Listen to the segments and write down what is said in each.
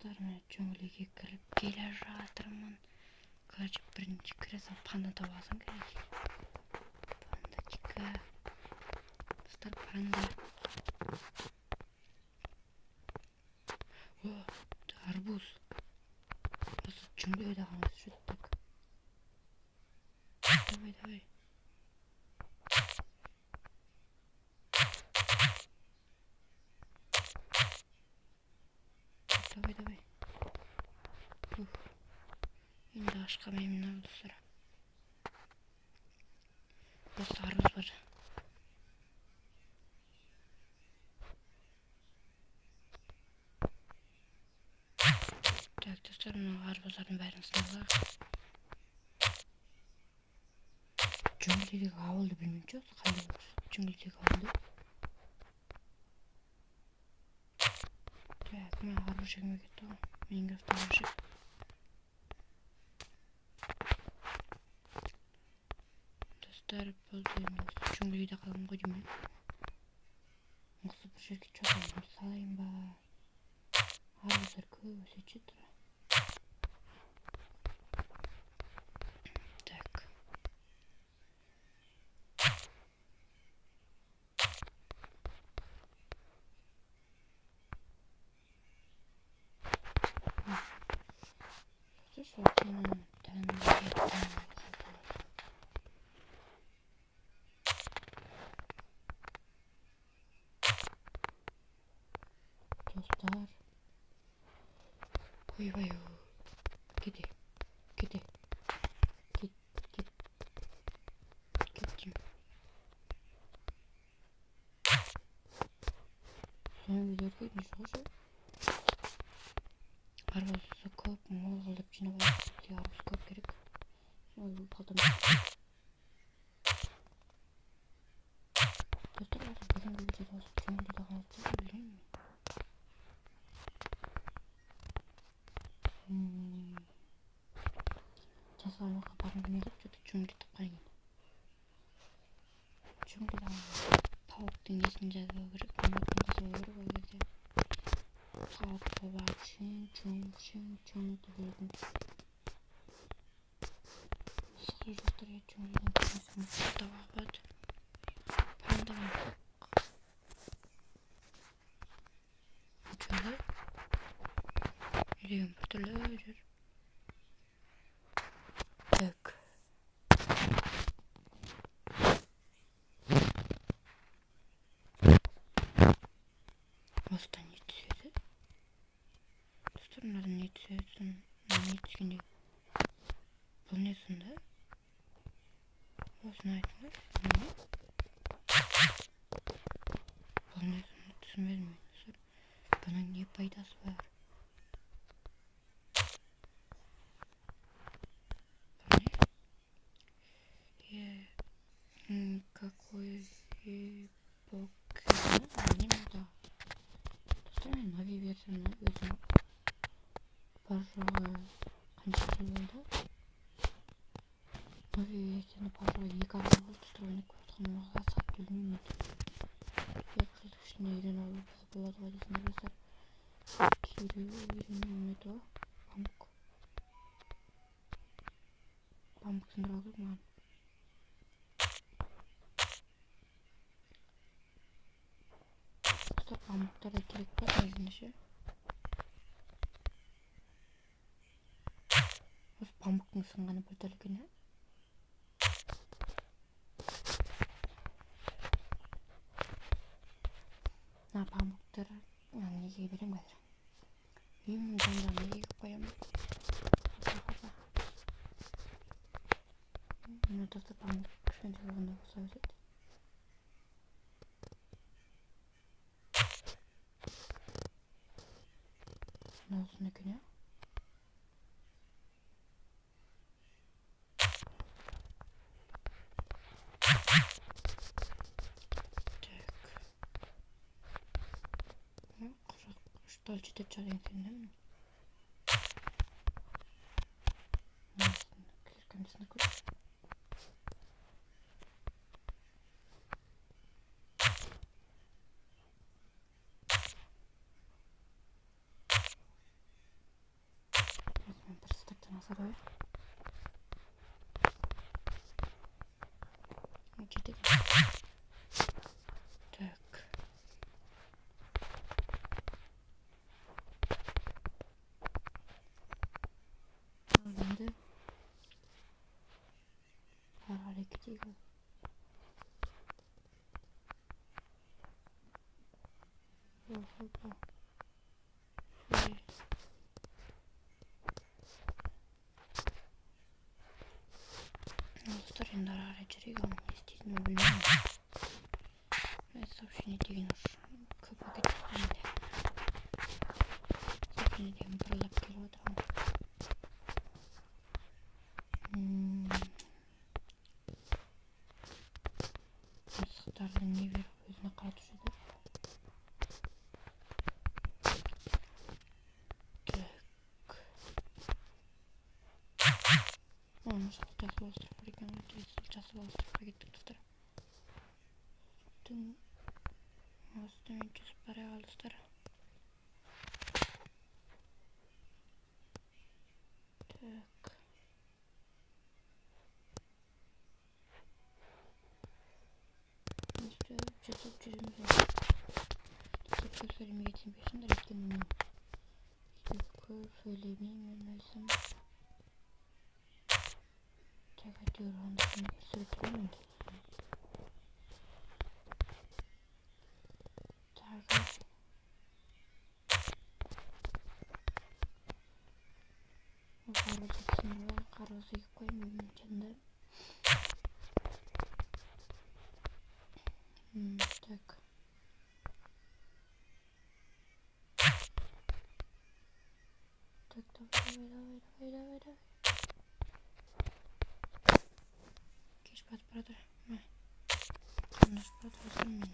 Dostlar, men jungleге kirib kele жатырмын. Короче, birinchi kirasan panda topasım gerek. Pandachка. Dostlar, panda. О, арбуз. Просто джунглиде қалмай жүрдік. Давай. Давай. Енді ашқа маймын достар. Просто арбуз бар. Так, достар, мына арбуздардың бәрін сынауға. Джунглидегі ауылды білмеймін, осы қандай бар. Джунглидегі ауылды. Так, мен арбуз жегіме кетті ғой. Майнкрафтта арбуз жеп. Dostlar, болды енді джунглиде қалдым ғой деймін. Осы бір жерге чоқайын салайын ба. Арбуздар көп өсіп жатыр. Так. Dostlar. Ой. Кете. Кеттім. Соны видеоға не шығашы? Арбузы көп, мол қылып жинап алып, бізге арбуз көп керек. Ой, бұл қалдым. Достар, осы бүгінгі видеода осы джунглиде қалды, білмеймін. Жасалмаққа барғым келмей қалып, сөйтіп джунгли тапқан екен. Джунглиде тауықтың несін жазбау керек, мұртын қосу керек ол кезде. Тауық баба чың дегенін. Мысығы жоқтар еді джунглиден көрмесін табақ болады. Панда ма? Жолы? Үйреген бір түрлі жүр. Так. Осыдан не түседі? Достар, мынадан не түседі? Не түскенде? Бұл не сонда? Осыны айтыңыз. Бұл не сонда? Түсінбедім мен. Достар, бұның не пайдасы бар? Какой эпок? Не надо. Достар, мен нови версияны өзім баржаға қанша жыл болды? Нови версияны баржаға 2 апта болды. Достар, оны көптіғанымға сат білмеймін. 2 жылдың ішінде үйрен алып болады ғой дейсіңдер достар. Кейбіреуі үйренемеді ғой. Памук сындыру керек маған. Достар, памуктар да керек па өзіне ше? Осы памуктың сынғаны бір түрлі екен, ә? Мына памуктар неге берем қазір? Үйімнің жанында неге қоямын? Мына достар, памук кішкентай болғанда болса өтеді. Мынаусын екен, ә? Что читать чаринг фильм? Кликаем на курс. kalsa da. Girdik. Так. Şimdi her hareketiyle hoppa. Старый нарарый черегом, естественно, блин. Это сообщение дигнуш. Köpek ettiğinde. Soğuşini diyeyim, pırılap kilogram. Мысықтардың не беріп өзіне қатышыды. Так. Жасыл остров бар екен ғой. Жасыл островқа кеттік достар. Осымен жүзіп бара қалдыстар. Так. İşte cesur çözümüz var. Çok söylemeye geçin de reklamını. İşte söylemeyeyim özüm. Tek diyor ondan sürdürüyorum. Target. Karısı koymuyorum içinde. Так. Так, давай. Кеш батып барады. Қандаш батып мен.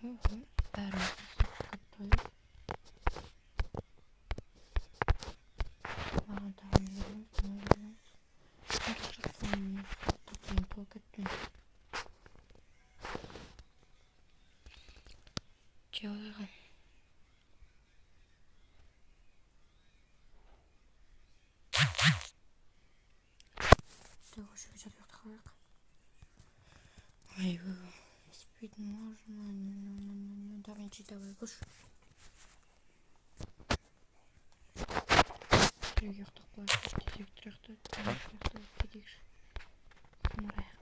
Бәрін қаттойып. Маған тағын беріңіз. Тұтайын толық өттім. Чеғылайға. Так, уже четвертый хлык. Ой, спить можно. Давай, давай, куш. Трехтық бар. Тезек трехті. Кетекші. Құмырайық.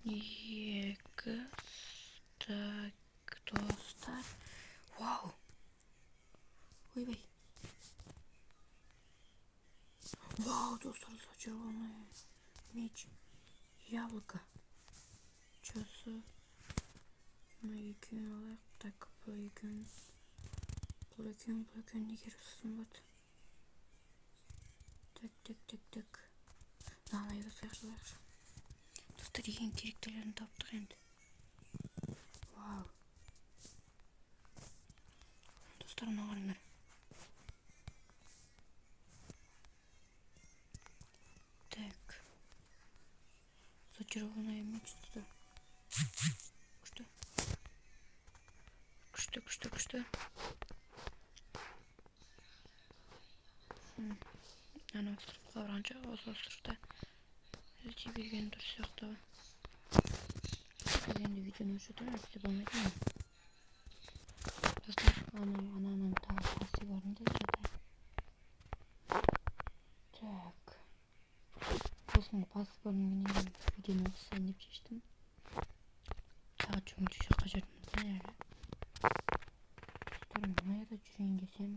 Екі. Так, достар. Вау. Ойбай. Вау, достар, зачарованный меч. Яблоко. Часы. На екеуін алайық. Так, бұл екеуін. Бұл екеуін неге сымбат. Так. Налайға сайықшылайықшы. Достар, ең керектілерін таптық енді. Вау. Достар, мағарыңдар. Так. Зачарованная меч, достар. Күшті. Ана островқа барғанша, осы островта іздей берген дұрыс сияқты. Біз енді видеоны өшірдім, әйтсе болмайды ма? Достар, ананың тағы пасы барында жатыр. Так. Осының пасы барынғанен видеоны қысайын деп шештім. Сағат жүгінші жаққа жүрдім да әлі. Достар, мынайда жүрейін десем.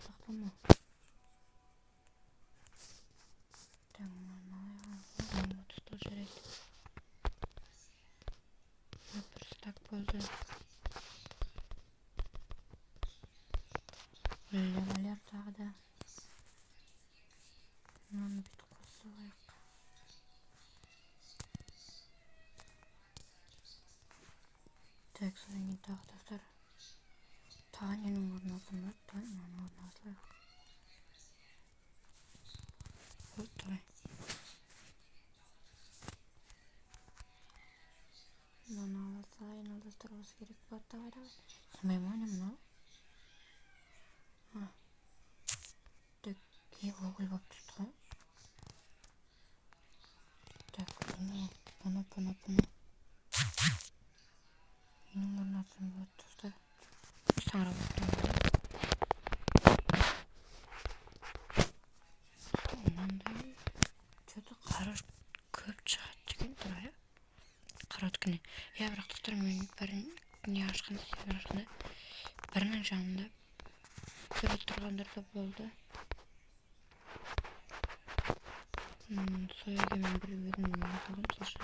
Сақтама. Tamam, tutar жарайды. Бір стак болды. Өлі тағы да. Мынаны бүйтіп қосып. Так, содан кейін тағы достар. Таняның орналасым бар. Таняның орналасылайық. Давай. Мынаны аласайын, Yaptırması gerek. Bu hatta hala. Sınmayayım oynayayım lan. Ha. Dök. İyi Google bak tuttu. Dök. Bunu. Yine nasıl bu tuttu. Sonra baktım. Ondan da kötü karış köp çıkarttı gün buraya. Karatgını. Ya bırak tutarım ben niye aşkını seviyorsun? Birinin canında böyle durganlar da oldu. Soya gemen bir ürün yapalım saçı.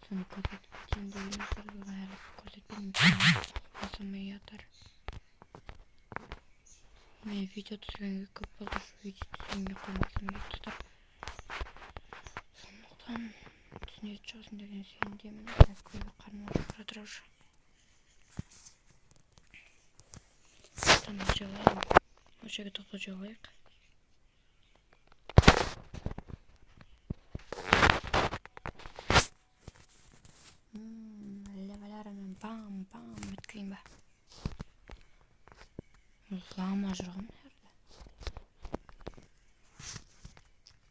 Sonra paket içinde yumuşarız hayal kozetlerim yasamaya yatar. Ve video tutuyorum kapalı şu video tutuyorum yapalım tutar. Sonradan düşünüyor çoğusun dediğin şeyin diyemedim. Koyu karnı kıradır. Tamam cevabım. O şekilde tutacağız. Levelerimi bam bitkiyim be. Lahmacun nerede?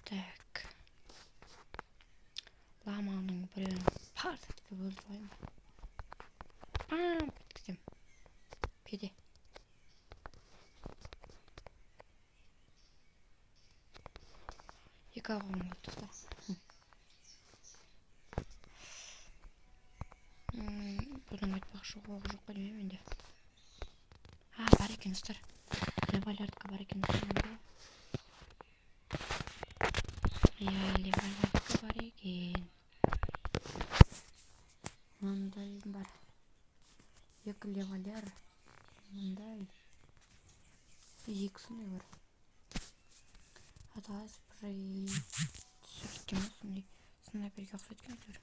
Tak. Lahmacunun böyle parçalı gibi öldüreyim ben. Bitkiyim. Pide. Yıkavamı tutar. Buradan git bak şu kovucuk benim evimde. Ha var ekan usta. Levalardaki var ekan usta. Ya levalardaki var ekan. Mınday бар. Екі левалер. Мындай. Екісінде бар. Атаға спрей сүрткені снайперге ұқсайды екен әйтеуір.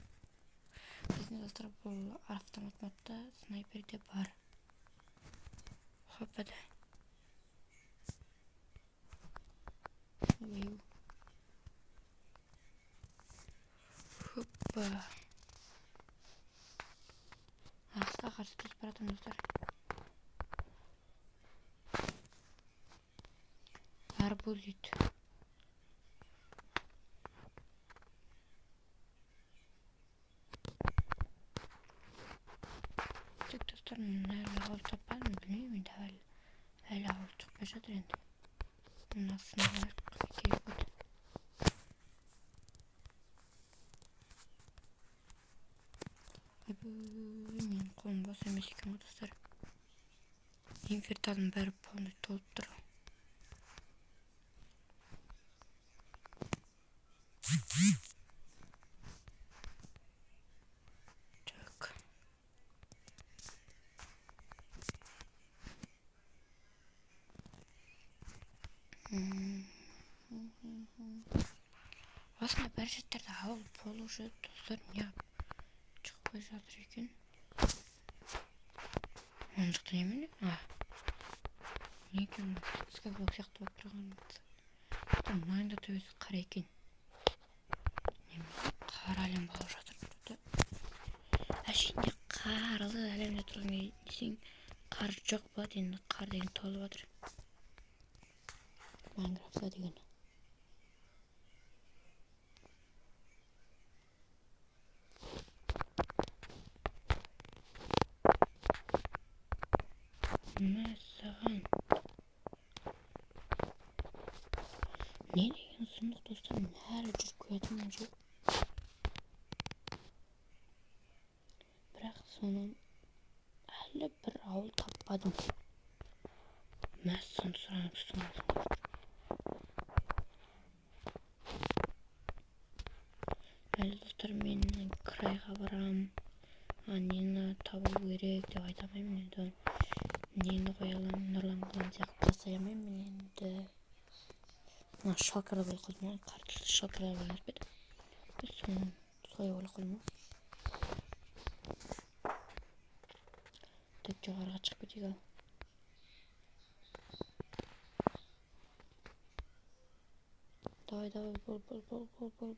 Біздің достар бұл автоматта снайперде бар. Хоппада. Hoppa. Ağaçta karşı kesip bıraktım dostlar. Arbuz yut. Tek dostlar neyle hal tapar mı bilmiyorum da hala hal çok yaşadır indi. Nasıl var? Kıyıp oldu. Мен қолым бос емес екен ғой достар. Инвертардың бәрі полный толып тұр. Так. Осындай бір жердерде ауыл болушы достар не шықпай жатыр екен. Оны жақтан емін? Не екен скайблок сияқты болып тұрған. Мынайын да төбесі қара екен. Қара әлем болып жатыр. Әшейінде қарлы әлемде тұрған десең қар жоқ па? Енді қар деген толып жатыр. Майнкрафтта деген. Мәссаған. Не деген сұмдық достар, мен әлі жүріп көретінім жоқ. Бірақ соның әлі бір ауыл таппадым. Мәссаған сұранып тұстыңыз. Әлі достар, мен крайға барам. Нені табу керек деп айтамаймын енді. Нені қоялам, нұрлан қылам сияқты жасаймаймын енді. Шалқарда болып қалдым ғой, қартысы шалқарда болып еді. Біз соны солай ойлап қалдым ғой. Тек жоғарыға шығып кетейік. Давай,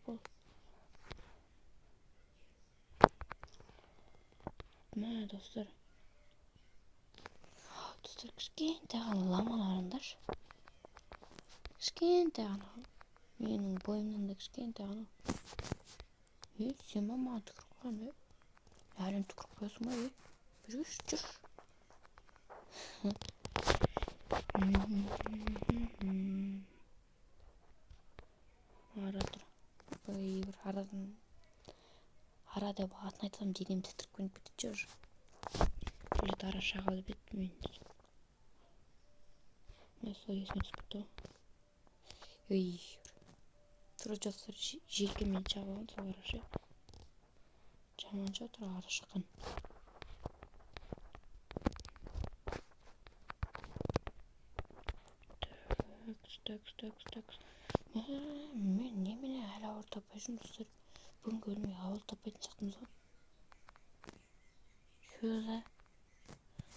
бол. Mana dostlar. Dostlar kışkente lamalarındır. Kışkente menin boyumdan da kışkente sen bana tükürük lan be. Yarın tükürük koysun be. Bir üç çür. Aradır. Böyle bir aradan. Arada bu atın aytsam dediğim titrip könüp bitecek. Böyle de ara şakalı bitmeyin. Nasıl esme çıktı? Ey. Turacaklar jelkemen çağıran soğaraşı. Çamanca tura araşıqın. Tök. Men nemene hala avır tapayışım dostlar. Bugün görmeye avır tapayışım çıktım son. Şöyle.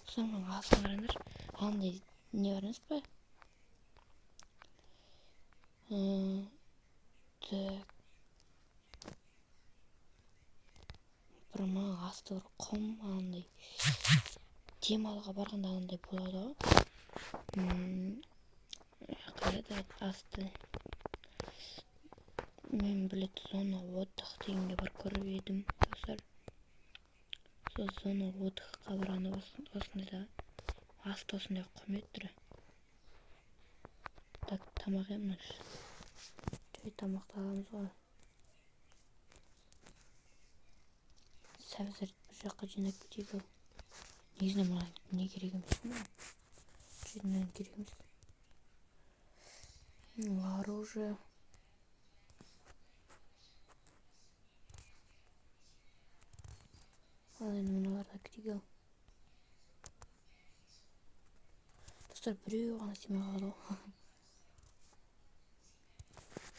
Sonra ağzına aranır. Hamda ne varınız be? Tök. Burama astır kom anday. Temalığa barganda anday болады. Qarada astı. Men bilet zona отдых дегенге бар көріп едім достар. Сол зона отдыхқа барғанда осындай да асты осындай құрмет түрі. Так тамақ еміз. Жай тамақты аламыз ғой. Сәбіздер бір жаққа жинап кетейік ау. Негізінде маған не керек емес пе? Жинап керек емес. Оружие. Ал енді мыналарға кетейік ау. Достар біреу ғана тимей қалады ғой.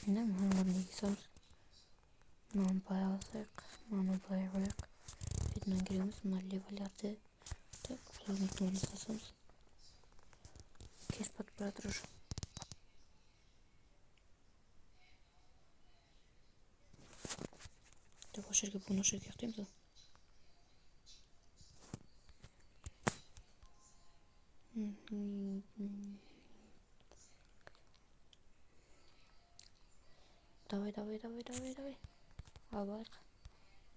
Енді мыналар неге саламыз? Мынаны былай алсайық, мынаны былай қояйық. Бетінен кереміз, мына левелерді. Так, плазмиктің орнына салсамыз. Кеш батып бара жатыр уже. Так, осы жерге бұны осы жерге ұйықтаймыз ғой. Давай. Al balık.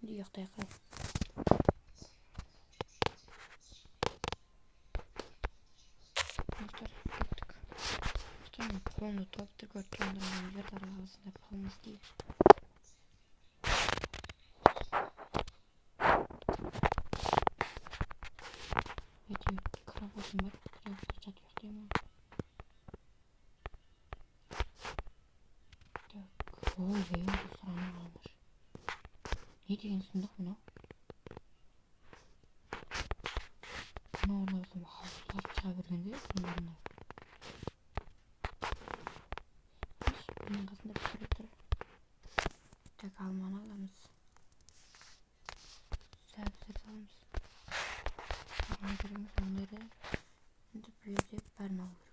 Yok da yakal. Dostlar gittik. Dostlarım kolunu toptur götüründürüm. Bir arasında kalmaz değil. Ötüyor. Krafosum var. Krafosum çatıyor değil mi? Oy dostlar anlamamış. Ne деген сұмдық мынау? Мынау орналасам халықтар шыға бергенде бұның қасында бір тұр. Так алманы аламыз. Сәбіздер аламыз. Оған кереміз ондайды. Енді бұл жерде бәрін алу керек.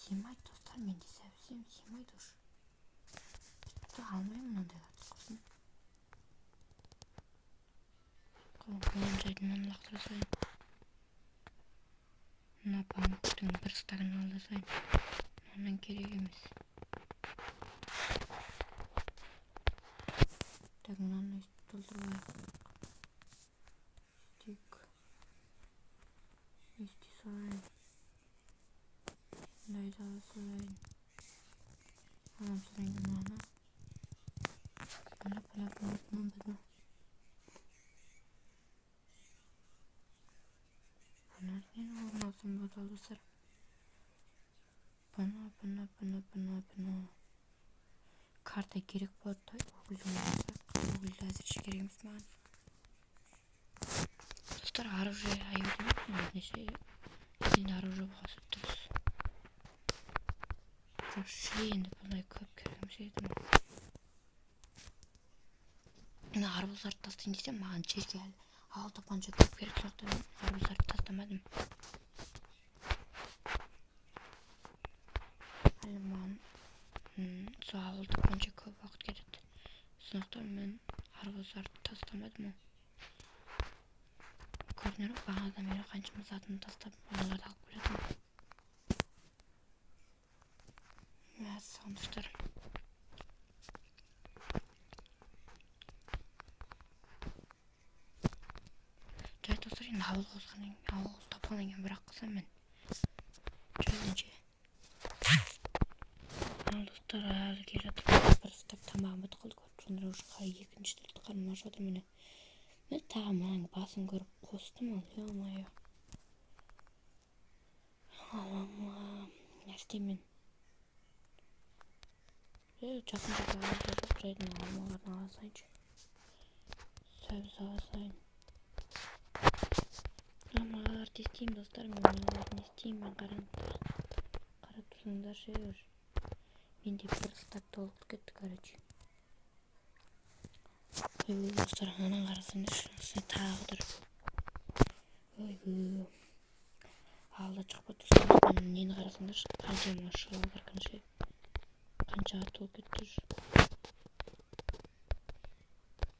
Симайды достар, менде сәбізем симайды уж. Тіпті алмаймын мынандайларды қылсын. Қолын жайдынан лақтыра сайын. Мына памуктың бір стагын алда сайын. Мынан керек емес. Так, мынаны толтырбайық. Стик. Ести сайын. Дайда сайын. Алам сайын мынаны. Мына палапын бізді. Bunlardan olmasın bu dostlar. Bana. Karta gerek болады да. Google'dan алсақ. Google'да әзірше керек емес маған. Достар, оружие айырдым. Неше елді оружие болғасы дұрыс. Жошы енді бұлай көп керек емес еді. Мына арбуздарды тастайын десем, маған жерге ал тапқанша көп керек соқтан арбуздарды тастамадым. Әлі маған сол ауыл тапқанша көп уақыт кетеді. Sınıfta ben arabazарды tastamadım o. Көрінер бағанадан бері қаншама затымды тастап балаларды алып келатырмын. Мәссаған достар. Жай достар, енді ауыл тапқаннан кейін бірақ қылсам мен жайынше. Ал достар, әлі келе жатыр. Бір степ тамағым бітіп қалды. Сонда уже екінші тілді қармап жатыр міне. Мен тағы мынаның басын көріп қостым ол. Ё-моё. Не істеймін? Жақын жерде жоқ, жайдың алмаларын ала салайыншы. Сәбіз ала салайын. Алмаларды істеймін достар, мен алмаларын істеймін. Қарап тұрсаңдар ше. Менде бір стак толып кетті, короче. Достар, анан қарасаңдаршы, тағыдыр. Ойбу. Алда шығып отырсаңдар, нені қарасаңдаршы, қаншама шығалдар қанша. Қаншаға толып кетті жүр.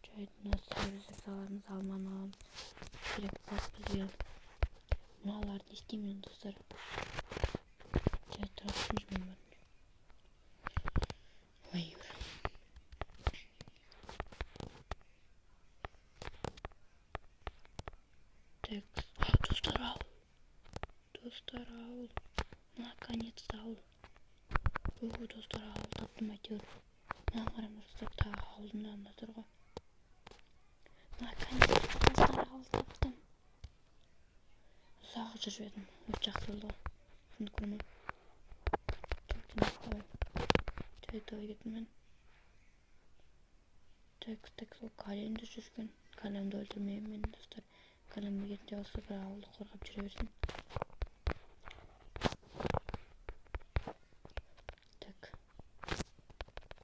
Жайдың сәбізді саламыз, алманы аламыз. Керек бас бізге. Мыналарды істеймін достар. Жай тұра тұрсыншы мен бәрін. Ой. Так, достар ауыл. Наконец-то ауыл. Достар ауыл таптым әйтеуір. Маған қараңдар достар, тағы ауылдың анда тұр ғой. Наконец-то достар ауыл таптым. Ұзақ жүріп едім. Өте жақсы болды ғой. Шынды көрмей. Жай давай кеттім мен. Так, сол кәлемді жүрген. Кәлемді өлтірмеймін мен достар. Кәлемді кетінде осы бір ауылды қорғап жүре берсін. Так.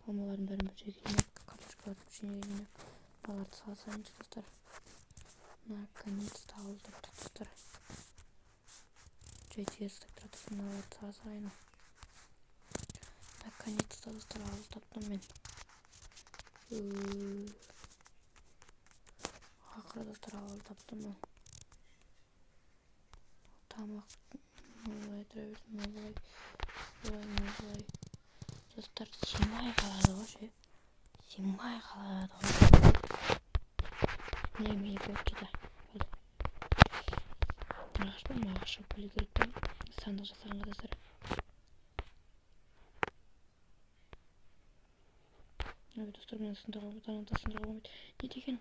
Алмалардың бәрін бір жерге жинап, картошкаларды бір жерге жинап, баларды сала салайыншы достар. Наконец-то ауыл таптық достар. Жай тегістік тұрады, баларды сала салайын. Наконец-то достар ауыл таптым мен. Ақыры достар ауыл таптым мен. Тамақ олай тұра берсін, олай. Достар, симай қалады ғой ше. Симай қалады ғой. Не мені көріп кеді. Мағаш па, мағаш білі керекті. Сандық жасағанға достар. Достар, мен сындырға болмайды. Не деген?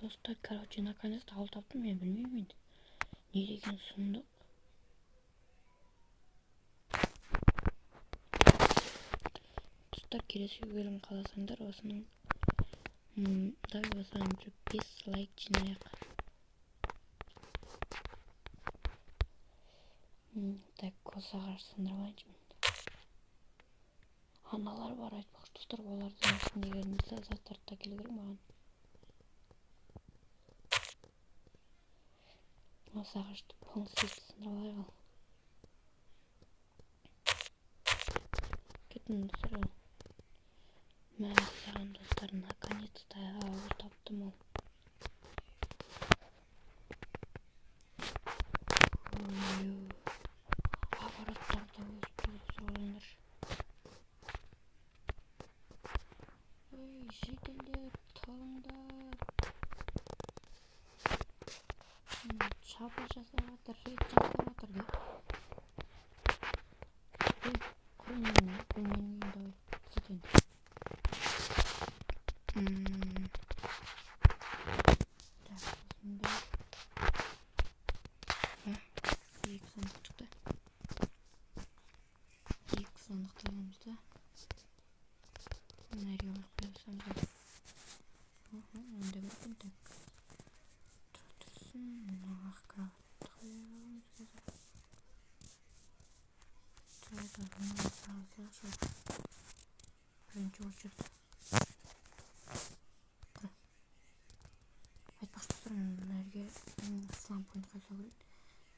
Достар, короче, наконец-то ауыл таптым, мен білмеймін енді. Не деген сұмдық. Достар, келесі бөлім қаласаңдар, осының осыған бір 5 лайк жинайық. Так, көз ағаш сындырмайыншы мен. Аналар бар айтпақшы достар, олардың ішіндегі заттарды да келу керек маған. Осы ағашты полностью сындырып алайық ал. Кеттім достар ал. Мәссаған достар, наконец-то ауыл таптым ал. Аппараттарды өсіп тұрғандар. Жителер, тұрыңдар. Шабыл жасаватыр, рейд жасаватыр деп. Қой менің үйімді ой. Кетен. Так, осында. Екі сандық шықты. Екі сандықты аламыз да. Нәрге бар қойсамыз да. Онда көрген так. Тұрсын, ақ крафтты қойамыз қазір. Жайда бұны сағызға жоқ. Бірінші очерд. Айтпақшы достар, нәрге слам пойнт қайса көреді.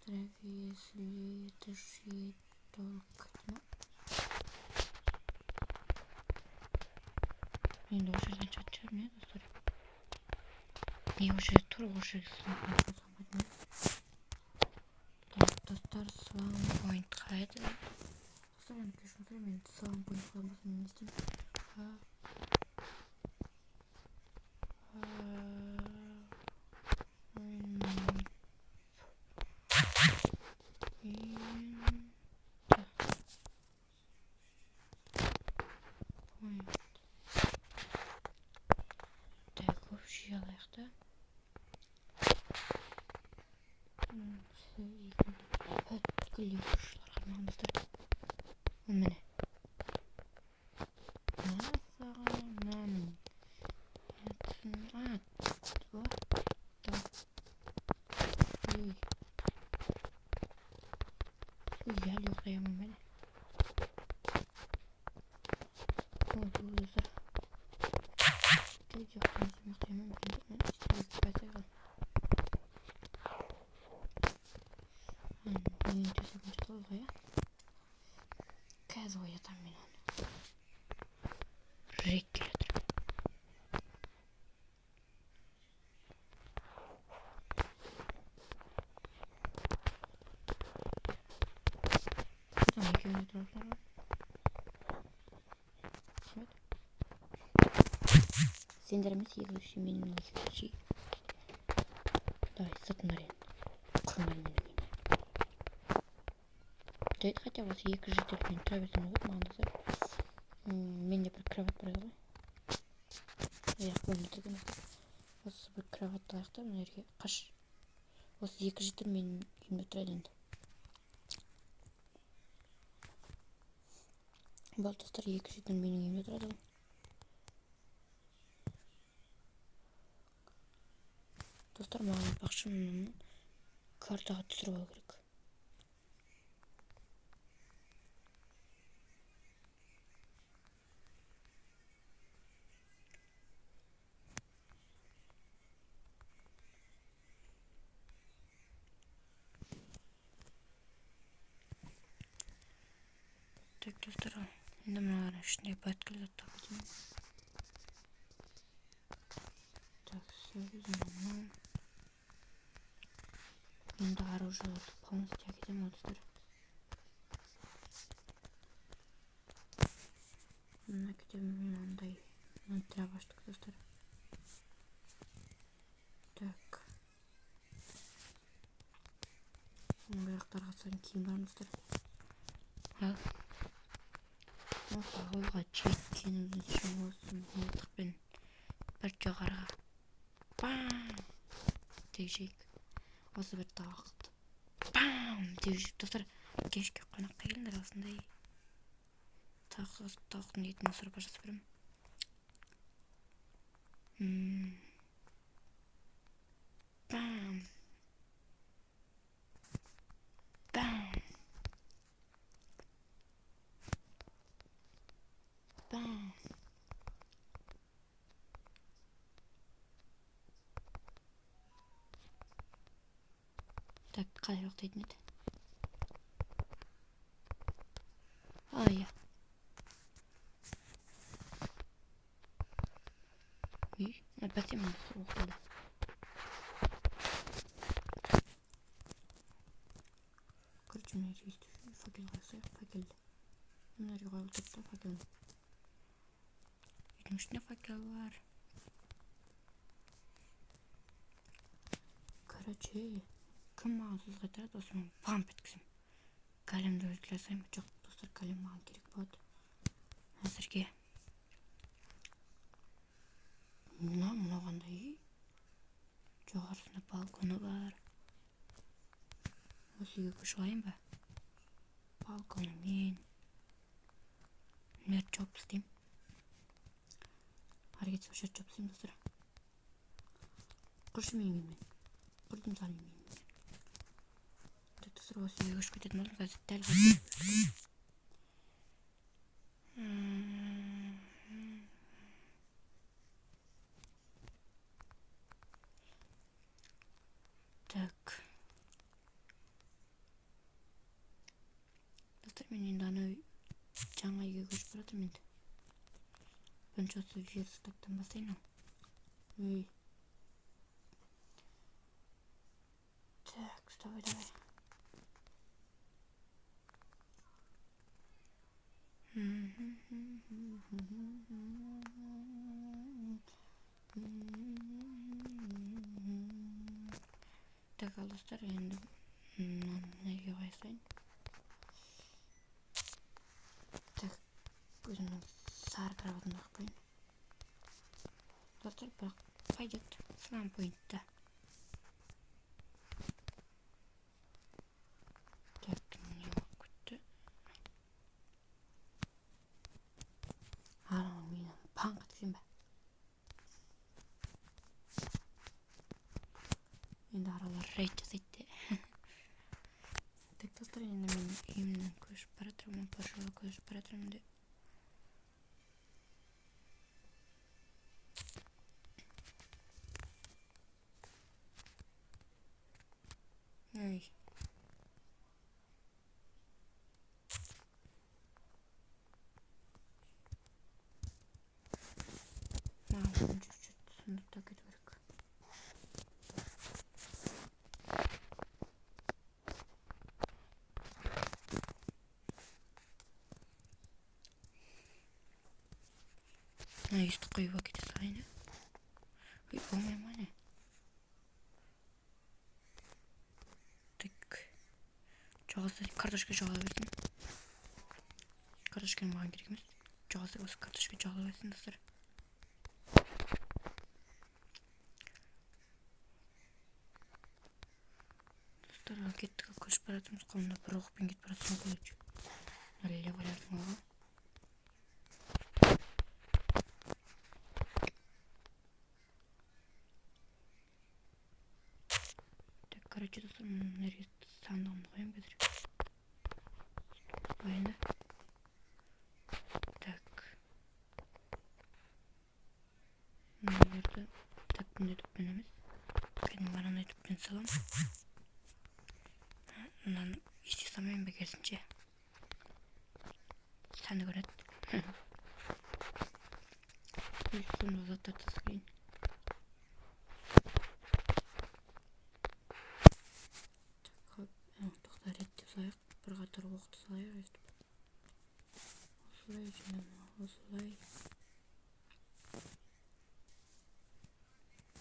Если это же только... Енді осы жерден жатып шығармын, иә, достар. Не осы жерде тұр, осы жерге салмадым. Так, достар, слам point қайда? Достар, енді кешірім сұраймын, мен слам point қоймасам не істеймін? Қазір оятамын мен оны. Рек келеді. Бұдан екеуіне тұрасылар бар. Сендер емес екінші менің екінші. Давай, сыртын арайын. Құрмай менің үйіне. Дәйді хотя осы екі жителмен тұра берсем ғой, маған да. Менде бір кровать бар еді ғой. Аяқ бөлінтірген. Осы бір кроватты алайық та, мына жерге қаш. Осы екі жітіл менің үйімде тұрады енді. Бұл достар, екі жітіл менің үйімде тұрады ғой. Достар, маған бақшы мұны картаға түсіріп алу керек. Так, достар, енді мыналардың ішінде бәткіл заттар кетемін. Так, сөз мұны. Енді оружиеларды полностью әкетемін, достар. Мына әкетемін мынандай траваштық, достар. Так. Оның аяқтарға салын киім бар, достар. Ал. Осы ауылға жеткеніміз үшін осы мылтықпен бір жоғарыға бам деп жейік. Осы бір тауықты бам деп жейік, достар. Кешке қонаққа келіңдер, осындай тауықтың етін сұрып жасап беремін. Бам бам бам. Так, қалай оқтайтын еді? Иә. Бәтем достар, оқтады. Короче, мына жерге факел қойсайық, факелді. Мына жерге қойылып тұрды факел. Үйдің ішінде факел бар. Короче, кім маған сөз қайтарады, осы мен бамп еткізім. Калемді өзгіле сайым. Жоқ, достар, калем маған керек болады. Әзірге. Мына қандай үй? Жоғарысында балконы бар. Осы үйге көшіп алайын ба? Балконы мен. Мер жоп істеймін. Әрекет осы жоп істеймін, достар. Құршы менің үйіммен. Құрдым салым менің үйіммен. Достар, осы үйге көшіп кететін болдым. Қазір дәл қазір. Так. Достар, мен енді ана жаңа үйге көшіп баратырмын енді. Bunchası yüzlükten basayım. Ой. Так, давай. Так, достар енді неге қойсайын. Так, өзімнің сары кроватымды қойын. Достар, бірақ пойдет слам поинтта. Так, не күтті. Анау мені паң қытсен ба? Енді аралар рейд жасайды. Так, достар, енді мен үйімнен көшіп бара жатырмын, Польшаға көшіп бара жатырмын деп. Ой. Маған жүріп сыныпта кету керек. Üstü koyu vakit sayını. Olmuyor mu ne? Так. Жоғалса картошка жоғала берсін. Картошканы маған керек емес. Жоғалса осы картошка жоғала берсін, достар. Достар, кеттік, көшіп бара жатырмыз. Қолымда бір оқпен кетіп бара жатырмын ғой. Әлі байлардың оғы. Так, короче, достар, нәрге сандығымды қоям қазір. Қойында. Так. Мыналарды төппен емес. Кәдімгі анандай төппен салам. Мынаны есте салмайын ба керісінше. Сәнді көреді. Сонда заттарды тасқайын. Тоқтар еттеп салайық. Бір қатар оқты салайық өйтіп. Осылай және осылай.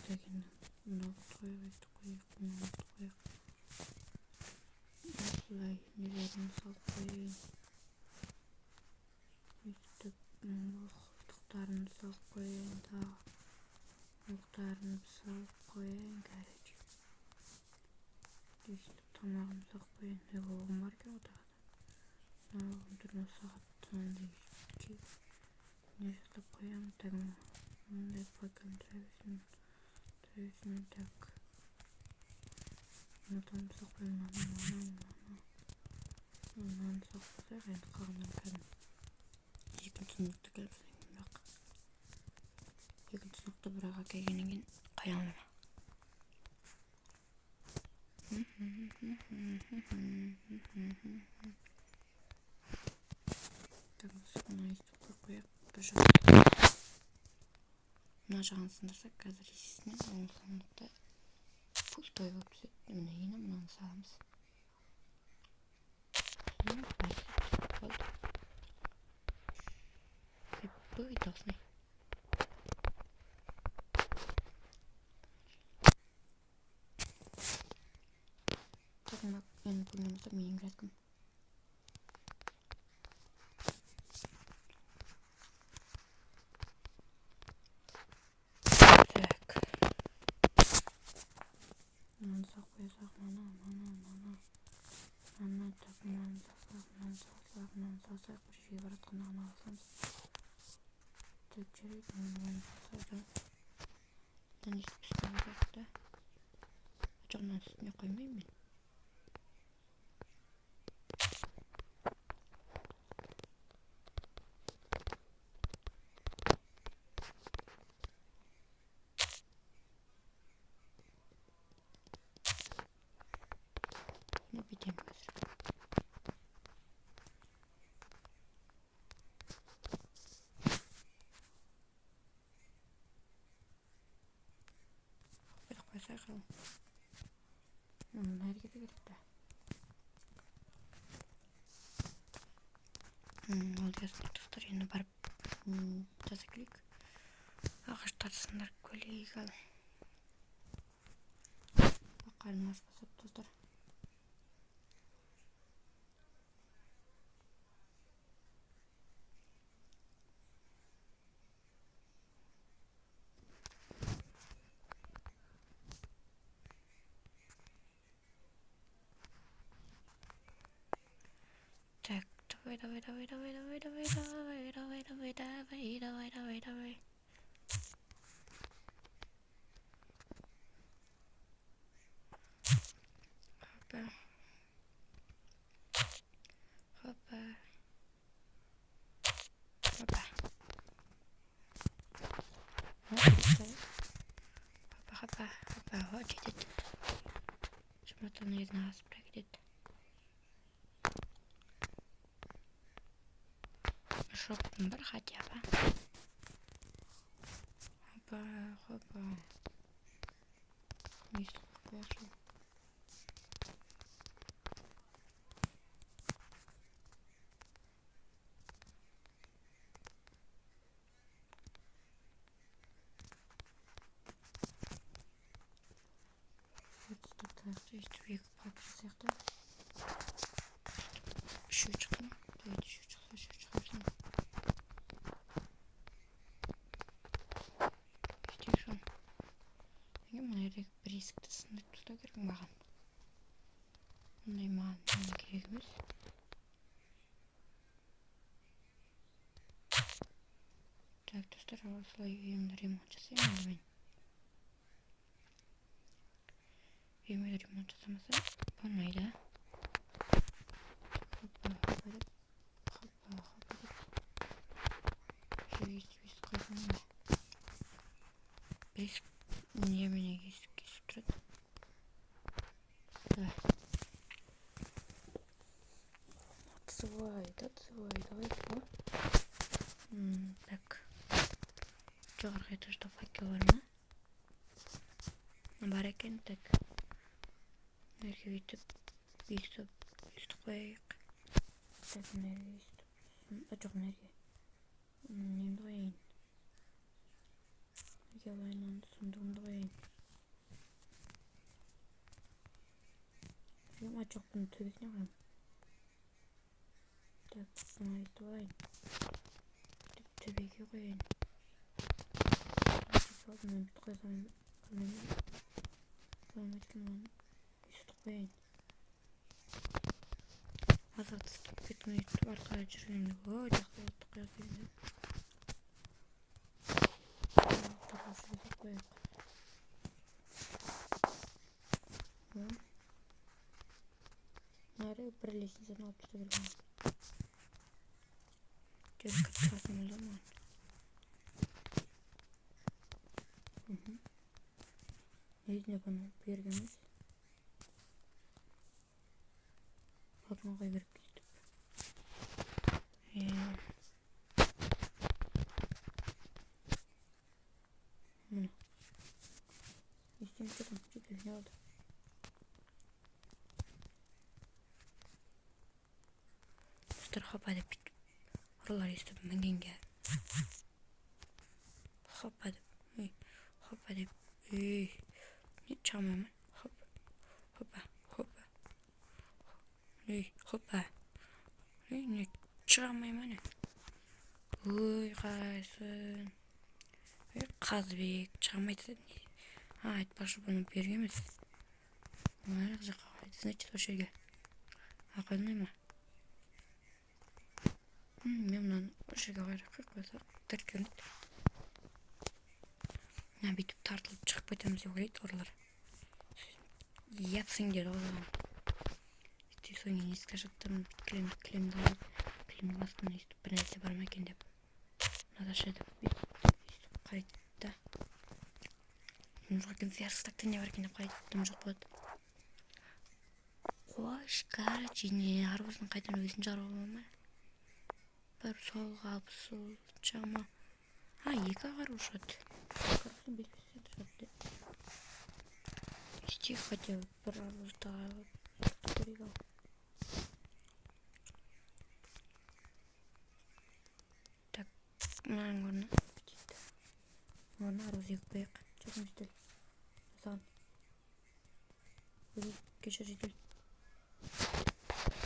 Так, енді мынауды қойып өйтіп қойып, мынауды қойып. Осылай нелерін салып қойын. Өйтіп оқтарын салып қойын. Оқтарын салып қойын, короче. Өйтіп тамағын салып қойын. Оғым бар екен отағада. Оғым тұрмын сағаттан не жасап қоям. Так, мындай пойканы тұрабесін. Так. Мынаны салып қойын. Мынаны салып қойсақ, енді қалғанын кәдім. Екінші сыныпта келіп сайын бақ. Екінші сыныпта бұраға келгеннен кейін қаямын. Так, мына естіп қойып бір жағын. Мына жағын сындырсақ, қазір есесіне оң сыныпта пустой болып түседі. Міне ені мынаны саламыз. Болды. Вы должны. Так, енді бүгінімізді менің жазгым. Так. Мынаны сақ қойсақ, мына. Так, мынаны салсақ, бір жерге баратқанда ғана алсамыз. Так, жарайды, мынаны салсақ. Мынаны естіп істеп отырады да. Жағынан үстіне қоймайын мен. Ne biteyim қазір. қайқал. Мына әрекеті кетті. Ол деген достар, енді барып жаза келейік. Ағаштар сындар көлейік ал. Қарны аш басып достар. Так, давай. Hoppa. Вот едет. Почему-то он из нас пройдет. Шопом бар хотя бы. Хопа. Не слышу. Есть век сияқты. Еще çıktı. Evet, еще çıktı. İşte şu an. Мына жердегі бір есікті сындырып тастау керек маған. Мұндай маған керек емес. Так, достар, осылай үйімді ремонт жасаймын енді мен. Үйімді ремонт жасамаса болмайды. Хоппа деп. Есік қойсам ба. Есік немене есік кесіп тұрады. Давай. Отсывай, давай сюда. Так. Жоғарғы этажда факел бар ма? Бар екен, так. Нәрге өйтіп, өйтіп қойайық. Так, нәрге өйтіп. Жоқ, нәрге. Немді қойайын. Нәрге алайын, сұндығымды қойайын. Жоқ, бұны төбесіне қойайын. Так, бұны өйтіп алайын. Төбеге қойайын. Мен бүт қойсам өйстіп қойайын. Азат ұстып кеткен өйтіп арқаға жүргенде жақсы өйтіп қойып қойып әрі бір лестницаны алып тастау керек. Жүріп кіріп болда ма? Несіне бұны бергіміз? Алдын қой беріп кетіп. Мұны. Естен кетім, жүкеліне алды. Достар хопа деп кетіп. Ұрылар естіп мінгенге. Хопа деп. Не чамаймын. Хопа. Не чамаймын. Қайсын. Қазбек чамайды. Айтпақшы бұны бергеміз. Аяқ жаққа қайды. Значит, осы жерге. Қоймай ма? Мен мұнан осы жерге қойсақ. Тәркенді. Бүйтіп тартылып шығып кетеміз деп ойлайды ұрылар. Япсың деді оған. Соң есікті жаттым, кілемді алып, кілемнің астынан естіп бір нәрсе бар ма екен деп. Наташа деп естіп қарайды да. Жоқ екен, верстакта не бар екен деп қарайды, тым жоқ болады. Қош, короче, не арбаздың қайдан өзін жарып алмай. Бір солға алып соншама. Екі ағару ұшады. Қарасын бес жатты. Идти хотя бы, пожалуйста. Так, маңғаны. Оны арызек бәйік. Чакын жетел. Саған. Кешір жетел.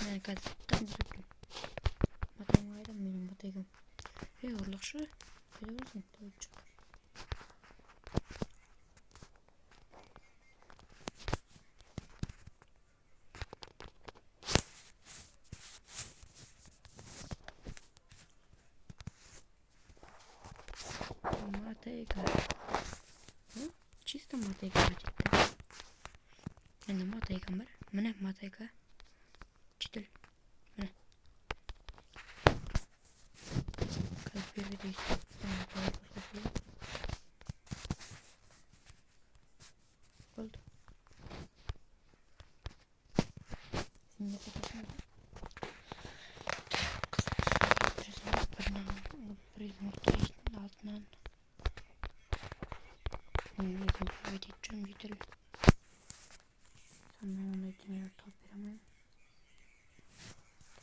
Мен қазір жетел. Матайым қайда? Менің матайым. Ұрлықшы. Қайда болсын? Тауытшы. Матайга. Чисто матайга жетті. Мені матайгам бар. Міне матайга. Жетел. Міне. Қазір берді дейсің. Болды. Сен не сатасың ба? Бірінің ортайсың алтынан. Өзім өйдет жүрім жетел. Сонымен оны өйтемелер тауып беремін.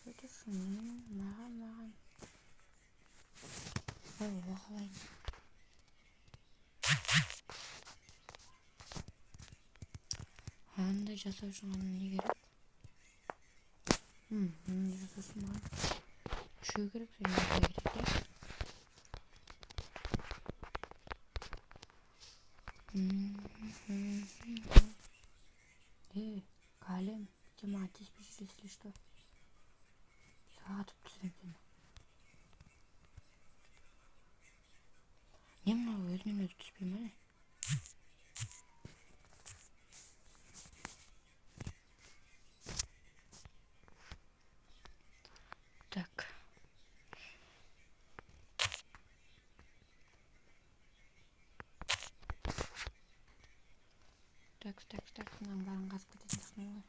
Өтесің маған. Ой, бағалайын. Андай жасау үшін ғана не керек? Андай жасау үшін маған үшеу керек, және өте керек, е? Калем, тема теспишь, если что. Сағатып түсірем сені. Не мынау өзінен өзі түспей ма? Так. Так, мынаны барын қазып кететін сақмай ғой.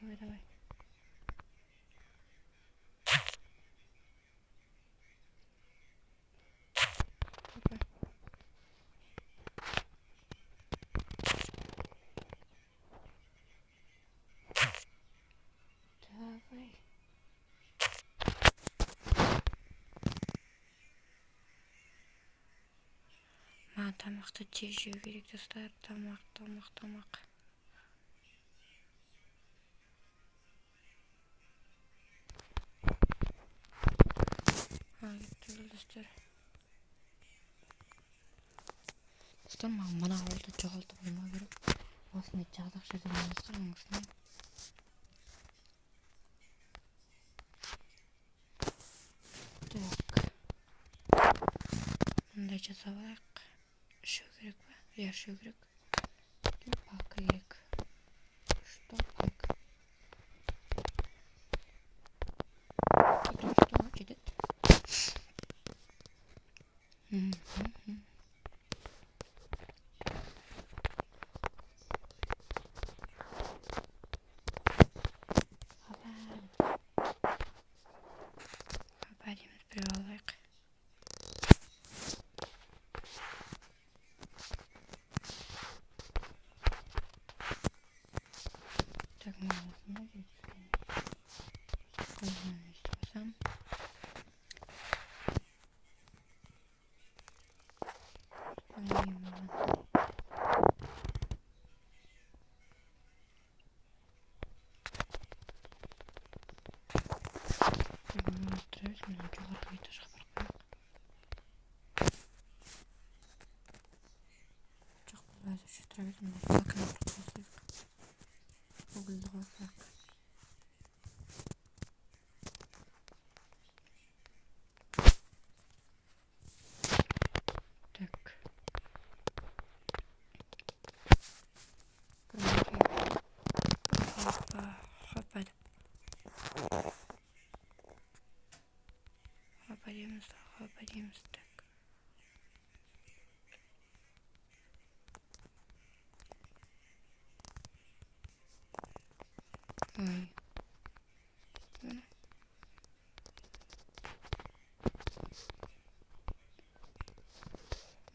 Давай. Давай. Тамақты тез жеу керек, достар. Тамақ. Кетті, достар. Достар, мына ауылды жоғалтып қоймау керек. Осындай жағдақ жерден емесқа маңғысына. Так. Мындай жасап алайық. Үшеу керек па? Я үшеу керек. Пак керек. Что пак? Что жетеді? Ападеміз біреу алайық. Так, осында жетсін. Қойған естімесам. Ой.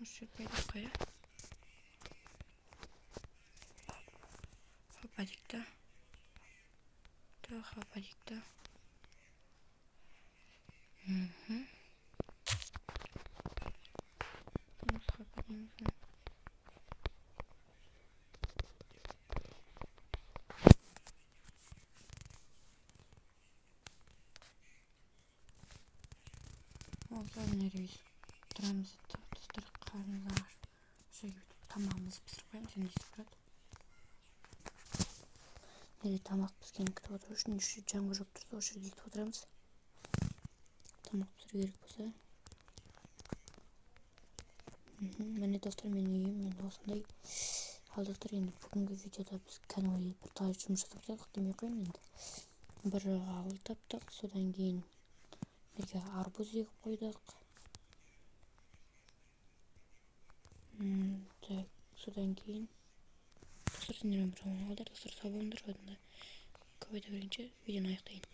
Осы жерге қоя. Хопадик та. Хопадик та. Осылай нервиз тұрамыз, тұстыр қарнымыз ағаш. Шөйге тамағымызды пісіріп қоямыз, енді естіп тұрады. Неде тамақ піскенін күтіп отыру үшін жаңбыр жоқ тұрса, осы жерге кетіп отырамыз. Тамақ пісіру керек болса. Міне достар, менің үйім енді осындай. Ал достар, енді бүгінгі видеода біз кәдімгідей бір талай жұмыс жасап тастадық демей қояйын енді. Бір ауыл таптық, содан кейін жерге арбуз егіп қойдық. Содан кейін достар, сендермен бір алдар достар, сау болыңдар. Одан да көп айта берейінші, видеоны аяқтайын.